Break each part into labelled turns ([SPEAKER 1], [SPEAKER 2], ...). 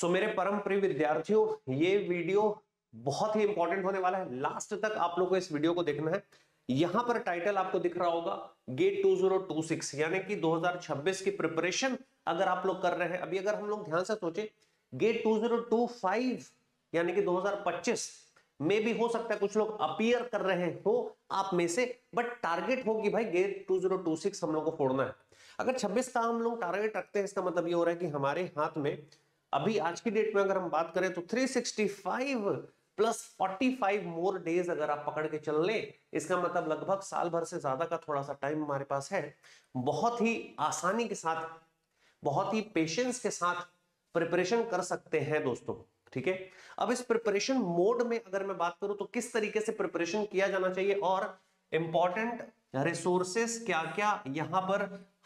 [SPEAKER 1] सो मेरे परम प्रिय विद्यार्थियों, ये वीडियो बहुत ही इंपॉर्टेंट होने वाला है। लास्ट तक आप लोगों को इस वीडियो को देखना है। यहां पर टाइटल आपको दिख रहा होगा गेट 2026, यानी कि 2026 की प्रिपरेशन अगर आप लोग कर रहे हैं। अभी अगर हम लोग ध्यान से सोचे गेट 2025 यानी कि 2025 में भी हो सकता है कुछ लोग अपीयर कर रहे हो आप में से, बट टारगेट होगी भाई गेट 2026 हम लोग को फोड़ना है। अगर 26 का हम लोग टारगेट रखते हैं, इसका मतलब ये हो रहा है कि हमारे हाथ में अभी आज की डेट में अगर हम बात करें तो 365 प्लस 45 मोर डेज अगर आप पकड़ के चल ले, इसका मतलब लगभग साल भर से ज्यादा का थोड़ा सा टाइम हमारे पास है। बहुत ही आसानी के साथ, बहुत ही पेशेंस के साथ प्रिपरेशन कर सकते हैं दोस्तों। ठीक है, अब इस प्रिपरेशन मोड में अगर मैं बात करूं तो किस तरीके से प्रिपरेशन किया जाना चाहिए और इंपॉर्टेंट रिसोर्सेस क्या क्या यहां पर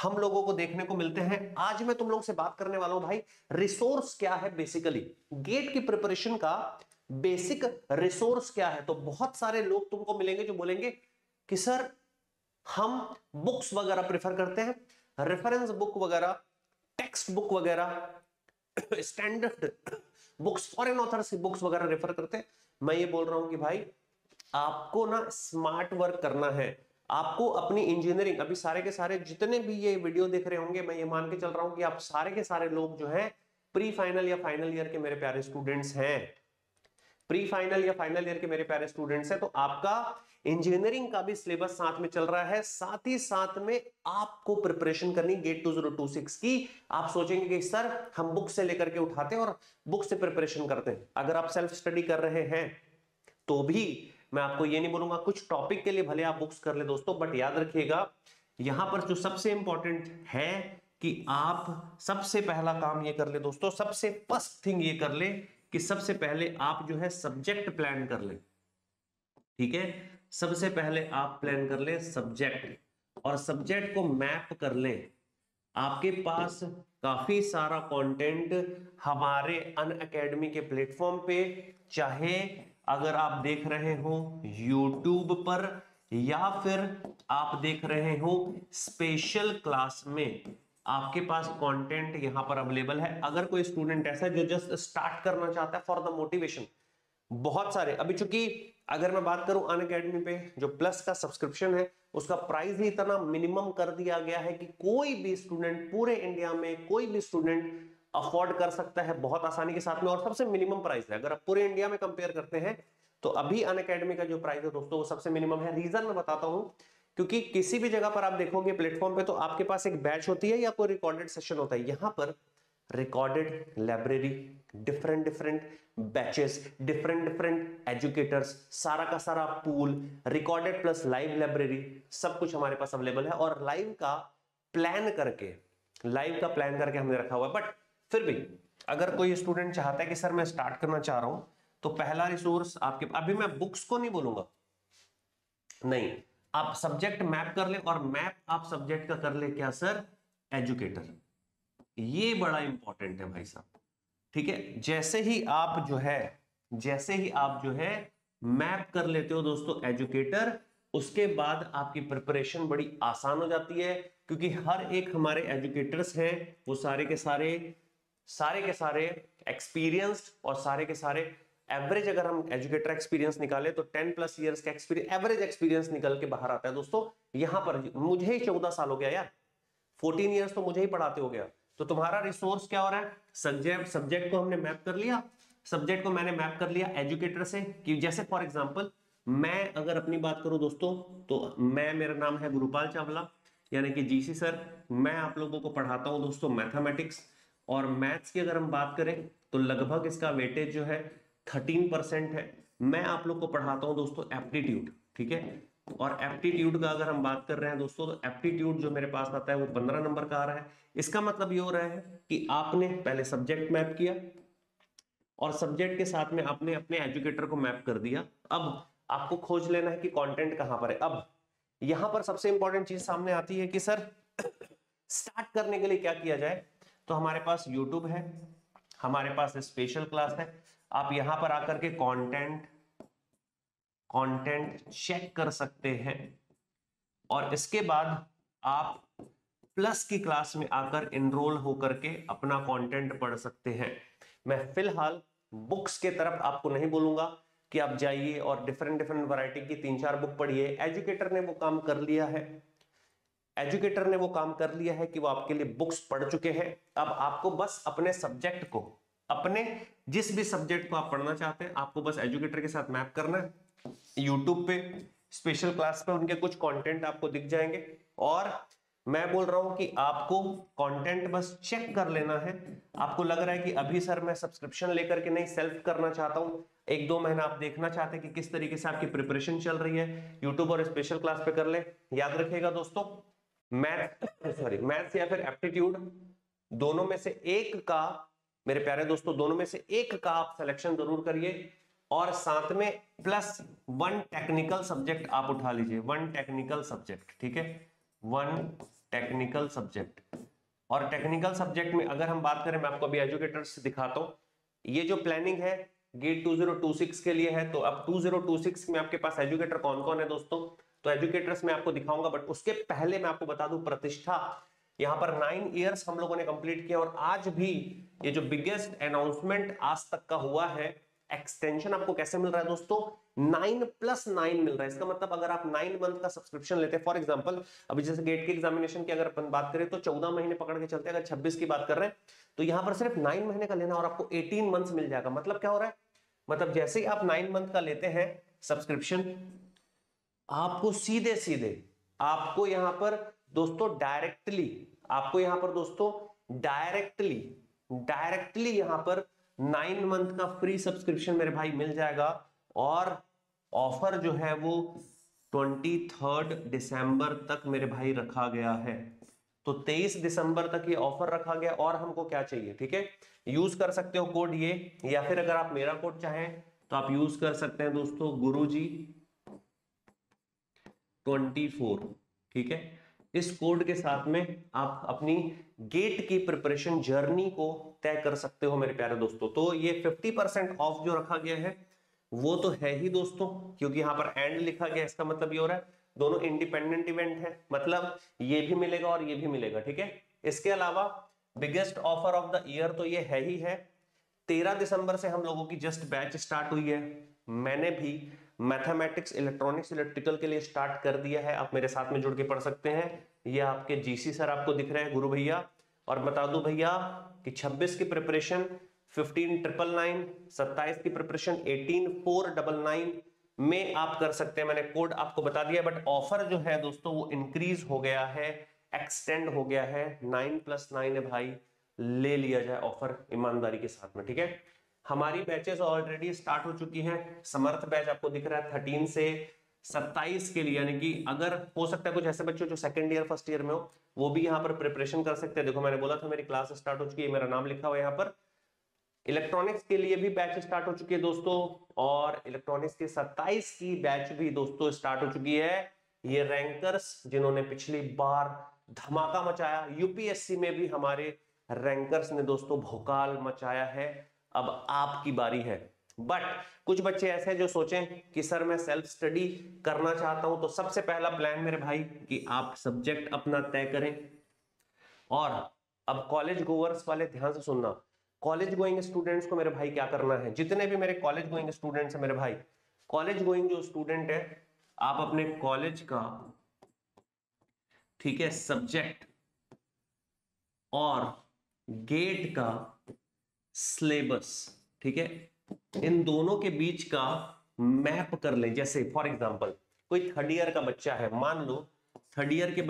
[SPEAKER 1] हम लोगों को देखने को मिलते हैं, आज मैं तुम लोग से बात करने वाला हूं भाई। रिसोर्स क्या है, बेसिकली गेट की प्रिपरेशन का बेसिक रिसोर्स क्या है। तो बहुत सारे लोग तुमको मिलेंगे जो बोलेंगे कि सर हम बुक्स वगैरह प्रेफर करते हैं, रेफरेंस बुक वगैरह, टेक्स्ट बुक वगैरह, स्टैंडर्ड बुक्स, फॉरेन ऑथर्स की बुक्स वगैरह रेफर करते हैं। मैं ये बोल रहा हूं कि भाई आपको ना स्मार्ट वर्क करना है। आपको अपनी इंजीनियरिंग, अभी सारे के सारे जितने भी ये वीडियो देख रहे होंगे, मैं ये मान के चल रहा हूं कि आप सारे के सारे लोग जो हैं प्री फाइनल या फाइनल ईयर के मेरे प्यारे स्टूडेंट्स हैं। प्री फाइनल या फाइनल ईयर के मेरे प्यारे स्टूडेंट्स हैं, तो आपका इंजीनियरिंग का भी सिलेबस साथ में चल रहा है, साथ ही साथ में आपको प्रिपरेशन करनी गेट 2026 की। आप सोचेंगे कि सर हम बुक से लेकर के उठाते हैं और बुक से प्रिपरेशन करते हैं। अगर आप सेल्फ स्टडी कर रहे हैं तो भी मैं आपको ये नहीं बोलूंगा, कुछ टॉपिक के लिए भले आप बुक्स कर ले दोस्तों, बट याद रखिएगा यहां पर जो सबसे इंपॉर्टेंट है कि आप सबसे पहला काम ये कर ले दोस्तों, सबसे फर्स्ट थिंग ये कर ले कि सबसे पहले आप जो है सब्जेक्ट प्लान कर ले। ठीक है, सबसे पहले आप प्लान कर ले सब्जेक्ट, और सब्जेक्ट को मैप कर ले। आपके पास काफी सारा कंटेंट हमारे अनअकैडमी के प्लेटफॉर्म पे, चाहे अगर आप देख रहे हो YouTube पर या फिर आप देख रहे हो स्पेशल क्लास में, आपके पास कंटेंट यहां पर अवेलेबल है। अगर कोई स्टूडेंट ऐसा है जो जस्ट स्टार्ट करना चाहता है फॉर द मोटिवेशन, बहुत सारे अभी, चूंकि अगर मैं बात करूं अनअकैडमी पे जो प्लस का सब्सक्रिप्शन है उसका प्राइस ही इतना मिनिमम कर दिया गया है कि कोई भी स्टूडेंट, पूरे इंडिया में कोई भी स्टूडेंट अफोर्ड कर सकता है बहुत आसानी के साथ में, और सबसे मिनिमम प्राइस है। अगर आप पूरे इंडिया में कंपेयर करते हैं तो अभी अनअकैडमी का जो प्राइस है दोस्तों वो सबसे मिनिमम है। रीजन मैं बताता हूं, क्योंकि किसी भी जगह पर आप देखोगे प्लेटफॉर्म पे तो आपके पास एक बैच होती है या कोई रिकॉर्डेड सेशन होता है। यहां पर recorded library, different different batches, different different educators, सारा का सारा pool, recorded plus live library, सब कुछ हमारे पास अवेलेबल है। और लाइव का प्लान करके हमने रखा हुआ है। बट फिर भी अगर कोई स्टूडेंट चाहता है कि सर मैं स्टार्ट करना चाह रहा हूं, तो पहला रिसोर्स आपके, अभी मैं बुक्स को नहीं बोलूंगा, नहीं, आप सब्जेक्ट मैप कर ले, और मैप आप सब्जेक्ट का कर ले क्या सर, एजुकेटर। ये बड़ा इंपॉर्टेंट है भाई साहब। ठीक है, जैसे ही आप जो है मैप कर लेते हो दोस्तों एजुकेटर, उसके बाद आपकी प्रिपरेशन बड़ी आसान हो जाती है, क्योंकि हर एक हमारे एजुकेटर्स हैं वो सारे के सारे एक्सपीरियंस्ड, और सारे के सारे एवरेज, अगर हम एजुकेटर एक्सपीरियंस निकाले तो 10 प्लस ईयर्स का एक्सपीरियंस, एवरेज एक्सपीरियंस निकल के बाहर आता है दोस्तों। यहां पर मुझे ही 14 साल हो गया यार, 14 ईयर्स तो मुझे ही पढ़ाते हो गया। तो तुम्हारा रिसोर्स क्या हो रहा है, सब्जेक्ट को हमने मैप कर लिया, सब्जेक्ट को मैंने मैप कर लिया एजुकेटर से, कि जैसे फॉर एग्जांपल मैं अगर अपनी बात करूं दोस्तों, तो मेरा नाम है गुरुपाल चावला, यानी कि जीसी सर। मैं आप लोगों को पढ़ाता हूं दोस्तों मैथमेटिक्स और मैथ्स की। अगर हम बात करें तो लगभग इसका वेटेज जो है 13% है। मैं आप लोग को पढ़ाता हूं दोस्तों एप्टीट्यूड। ठीक है, और एप्टीट्यूड का अगर हम बात कर रहे हैं दोस्तों, तो एप्टीट्यूड जो मेरे पास आता है वो 15 नंबर का आ रहा है। इसका मतलब ये हो रहा है कि आपने पहले सब्जेक्ट मैप किया, और सब्जेक्ट के साथ में आपने अपने एजुकेटर को मैप कर दिया। अब आपको खोज लेना है कि कंटेंट कहां पर है। अब यहां पर सबसे इंपॉर्टेंट चीज सामने आती है कि सर स्टार्ट करने के लिए क्या किया जाए। तो हमारे पास यूट्यूब है, हमारे पास स्पेशल क्लास है। आप यहां पर आकर के कंटेंट चेक कर सकते हैं, और इसके बाद आप प्लस की क्लास में आकर एनरोल होकर के अपना कंटेंट पढ़ सकते हैं। मैं फिलहाल बुक्स के तरफ आपको नहीं बोलूंगा कि आप जाइए और डिफरेंट वैरायटी की 3-4 बुक पढ़िए। एजुकेटर ने वो काम कर लिया है, एजुकेटर ने वो काम कर लिया है कि वो आपके लिए बुक्स पढ़ चुके हैं। अब आपको बस अपने सब्जेक्ट को, अपने जिस भी सब्जेक्ट को आप पढ़ना चाहते हैं, आपको बस एजुकेटर के साथ मैप करना है। यूट्यूब पे स्पेशल क्लास पे उनके कुछ कंटेंट आपको दिख जाएंगे, और मैं बोल रहा हूं कि आपको कंटेंट बस चेक कर लेना है। आपको लग रहा है कि अभी सर मैं सब्सक्रिप्शन लेकर के नहीं, सेल्फ करना चाहता हूं, 1-2 महीना आप देखना चाहते हैं कि किस तरीके से आपकी प्रिपरेशन चल रही है, यूट्यूब और स्पेशल क्लास पे कर ले। याद रखिएगा दोस्तों, मैथ्स या फिर एप्टीट्यूड, दोनों में से एक का, मेरे प्यारे दोस्तों, दोनों में से एक का आप सिलेक्शन जरूर करिए, और साथ में +1 टेक्निकल सब्जेक्ट आप उठा लीजिए। 1 टेक्निकल सब्जेक्ट, ठीक है, 1 टेक्निकल सब्जेक्ट। और टेक्निकल सब्जेक्ट में अगर हम बात करें, मैं आपको अभी एजुकेटर से दिखाता हूं, ये जो प्लानिंग है गेट 2026 के लिए है। तो अब 2026 में आपके पास एजुकेटर कौन कौन है दोस्तों, तो एजुकेटर्स मैं आपको दिखाऊंगा, बट उसके पहले मैं आपको बता दूं, प्रतिष्ठा यहाँ पर 9 इयर्स हम लोगों ने कंप्लीट किया, और आज भी ये जो बिगेस्ट अनाउंसमेंट आज तक का हुआ है, एक्सटेंशन आपको कैसे मिल रहा है दोस्तों, 9+9 मिल रहा है। इसका मतलब अगर आप 9 मंथ का सब्सक्रिप्शन लेते हैं, फॉर एग्जांपल अभी जैसे गेट के एग्जामिनेशन की अगर अपन बात करें तो 14 महीने पकड़ के चलते हैं, अगर 26 की बात कर रहे हैं तो यहाँ पर सिर्फ 9 महीने का लेना और आपको 18 मंथ्स मिल जाएगा। मतलब क्या हो रहा है, मतलब जैसे ही आप 9 मंथ का लेते हैं सब्सक्रिप्शन, आपको सीधे सीधे आपको यहाँ पर दोस्तों डायरेक्टली यहाँ पर 9 मंथ का फ्री सब्सक्रिप्शन मेरे भाई मिल जाएगा। और ऑफर जो है वो 23 दिसंबर तक मेरे भाई रखा गया है। तो 23 दिसंबर तक ये ऑफर रखा गया, और हमको क्या चाहिए, ठीक है, यूज कर सकते हो कोड ये, या फिर अगर आप मेरा कोड चाहें तो आप यूज कर सकते हैं दोस्तों गुरुजी 24, ठीक है। इस कोड के साथ में आप अपनी गेट की प्रिपरेशन जर्नी को तय कर सकते हो मेरे प्यारे दोस्तों। तो ये 50% ऑफ जो रखा गया है वो तो है ही दोस्तों, क्योंकि यहाँ पर एंड लिखा गया, इसका मतलब ये हो रहा है दोनों इंडिपेंडेंट इवेंट है, मतलब ये भी मिलेगा और ये भी मिलेगा, ठीक है। इसके अलावा biggest offer of the year तो ये है ही है। 13 दिसंबर से हम लोगों की जस्ट बैच स्टार्ट हुई है। मैंने भी मैथमेटिक्स, इलेक्ट्रॉनिक्स, इलेक्ट्रिकल के लिए स्टार्ट कर दिया है, आप मेरे साथ में जुड़ के पढ़ सकते हैं। ये आपके जीसी सर आपको दिख रहे हैं, गुरु भैया। और बता दूं भैया कि 26 की प्रिपरेशन 15,999, 27 की प्रिपरेशन 18,499 में आप कर सकते हैं। मैंने कोड आपको बता दिया, बट ऑफर जो है दोस्तों वो इंक्रीज हो गया है, एक्सटेंड हो गया है। 9+9 है भाई, ले लिया जाए ऑफर ईमानदारी के साथ में, ठीक है। हमारी बैचेस ऑलरेडी स्टार्ट हो चुकी हैं। समर्थ बैच आपको दिख रहा है 13 से 27 के लिए, यानी कि अगर हो सकता है कुछ ऐसे बच्चे जो सेकंड ईयर फर्स्ट ईयर में हो वो भी यहाँ पर प्रिपरेशन कर सकते हैं। देखो मैंने बोला था मेरी क्लास स्टार्ट हो चुकी है, मेरा नाम लिखा हुआ है यहाँ पर। इलेक्ट्रॉनिक्स के लिए भी बैच स्टार्ट हो चुकी है दोस्तों, और इलेक्ट्रॉनिक्स की 27 की बैच भी दोस्तों स्टार्ट हो चुकी है। ये रैंकर्स जिन्होंने पिछली बार धमाका मचाया, यूपीएससी में भी हमारे रैंकर्स ने दोस्तों भोकाल मचाया है, अब आपकी बारी है। बट कुछ बच्चे ऐसे हैं जो सोचें कि सर मैं सेल्फ स्टडी करना चाहता हूं, तो सबसे पहला प्लान मेरे भाई कि आप सब्जेक्ट अपना तय करें। और अब कॉलेज गोवर्स वाले ध्यान से सुनना, कॉलेज गोइंग स्टूडेंट्स को मेरे भाई क्या करना है, जितने भी मेरे कॉलेज गोइंग स्टूडेंट्स हैं मेरे भाई, कॉलेज गोइंग जो स्टूडेंट है, आप अपने कॉलेज का, ठीक है, सब्जेक्ट और गेट का सिलेबस, ठीक है, इन दोनों के बीच का मैप कर ले। जैसे फॉर एग्जांपल कोई थर्ड ईयर का बच्चा है, मान लो थर्ड ईयर के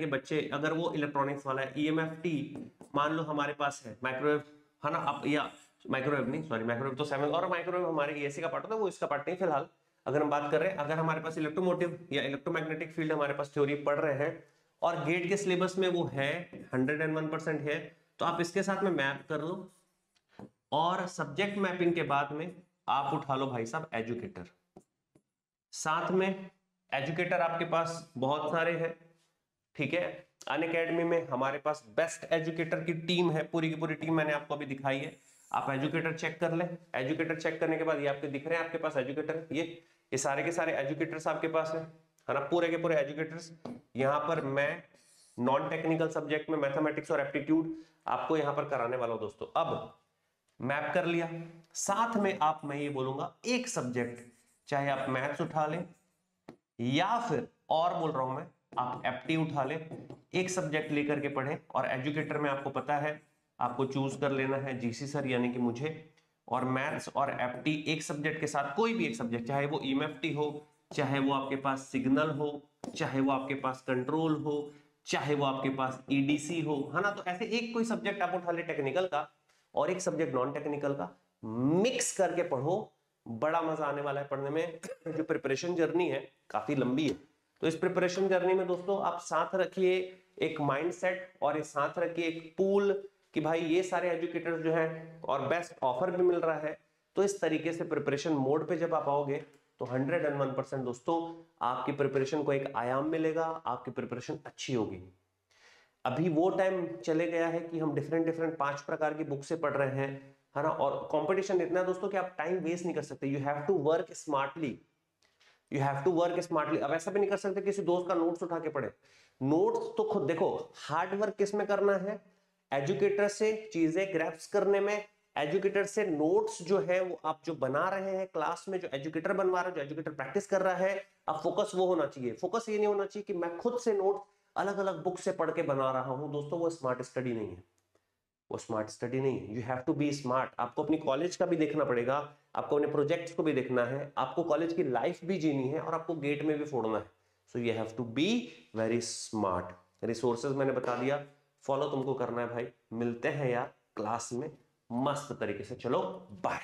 [SPEAKER 1] बच्चे अगर वो इलेक्ट्रॉनिक्स वाला है, ईएमएफटी मान लो हमारे पास है, माइक्रोवेव है ना, आप या माइक्रोवेव नहीं, सॉरी माइक्रोवेव तो 7 और माइक्रोवेव हमारे एसी का पार्ट होता है, वो इसका पार्ट नहीं फिलहाल। अगर हम बात कर रहे हैं, अगर हमारे पास इलेक्ट्रोमोटिव या इलेक्ट्रोमैग्नेटिक फील्ड हमारे पास थ्योरी पढ़ रहे हैं और गेट के सिलेबस में वो है 101% है, तो आप इसके साथ में मैप कर लो। और सब्जेक्ट मैपिंग के बाद में आप उठा लो भाई साहब एजुकेटर। साथ में एजुकेटर आपके पास बहुत सारे हैं, ठीक है। अनअकैडमी में हमारे पास बेस्ट एजुकेटर की टीम है, पूरी की पूरी टीम मैंने आपको अभी दिखाई है। आप एजुकेटर चेक कर लें। एजुकेटर चेक करने के बाद ये आपके दिख रहे हैं, आपके पास एजुकेटर, ये सारे के सारे एजुकेटर्स आपके पास है ना, पूरे के पूरे एजुकेटर्स। यहाँ पर मैं नॉन टेक्निकल सब्जेक्ट में मैथमेटिक्स और एप्टीट्यूड आपको यहां पर कराने वाला हूं दोस्तों। अब मैप कर लिया, साथ में मैं ये बोलूंगा एक सब्जेक्ट, चाहे आप मैथ्स उठा लें या फिर और बोल रहा हूं मैं आप एप्टी उठा लें, एक सब्जेक्ट लेकर के पढ़ें। और एजुकेटर में आपको पता है आपको चूज कर लेना है जीसी सर यानी कि मुझे, और मैथ्स और एप्टी एक सब्जेक्ट के साथ कोई भी एक सब्जेक्ट, चाहे वो ईएमएफटी हो, चाहे वो आपके पास सिग्नल हो, चाहे वो आपके पास कंट्रोल हो, चाहे वो आपके पास ईडीसी हो, है ना। तो ऐसे एक कोई सब्जेक्ट आप उठा ले टेक्निकल का और एक सब्जेक्ट नॉन टेक्निकल का, मिक्स करके पढ़ो, बड़ा मजा आने वाला है पढ़ने में। जो प्रिपरेशन जर्नी है काफी लंबी है, तो इस प्रिपरेशन जर्नी में दोस्तों आप साथ रखिए एक माइंडसेट और इस साथ रखिए एक पूल कि भाई ये सारे एजुकेटर्स जो हैं और बेस्ट ऑफर भी मिल रहा है। तो इस तरीके से प्रिपरेशन मोड पे जब आप आओगे तो 101% दोस्तों आपकी प्रिपरेशन को एक आयाम मिलेगा, आपकी प्रिपरेशन अच्छी होगी। अभी वो टाइम चले गया है कि हम डिफरेंट 5 प्रकार की बुक से पढ़ रहे हैं, है ना। और कंपटीशन इतना है दोस्तों कि आप टाइम वेस्ट नहीं कर सकते, you have to work smartly, you have to work smartly. अब ऐसा भी नहीं कर सकते किसी दोस्त का नोट्स उठा के पढ़े, नोट्स तो खुद देखो, हार्ड वर्क किस में करना है, एजुकेटर से चीजें ग्रैप्स करने में, एजुकेटर से नोट्स जो है वो आप जो बना रहे हैं क्लास में, जो एजुकेटर बनवा रहा है, जो एजुकेटर प्रैक्टिस कर रहा है, अब फोकस वो होना चाहिए। फोकस ये नहीं होना चाहिए कि मैं खुद से नोट अलग अलग बुक से पढ़ के बना रहा हूं दोस्तों, वो स्मार्ट स्टडी नहीं है, वो स्मार्ट स्टडी नहीं है। You have to be smart. आपको अपनी कॉलेज का भी देखना पड़ेगा, आपको अपने प्रोजेक्ट्स को भी देखना है, आपको कॉलेज की लाइफ भी जीनी है और आपको गेट में भी फोड़ना है। So you have to be very smart. Resources मैंने बता दिया, फॉलो तुमको करना है भाई। मिलते हैं यार क्लास में मस्त तरीके से, चलो बाय।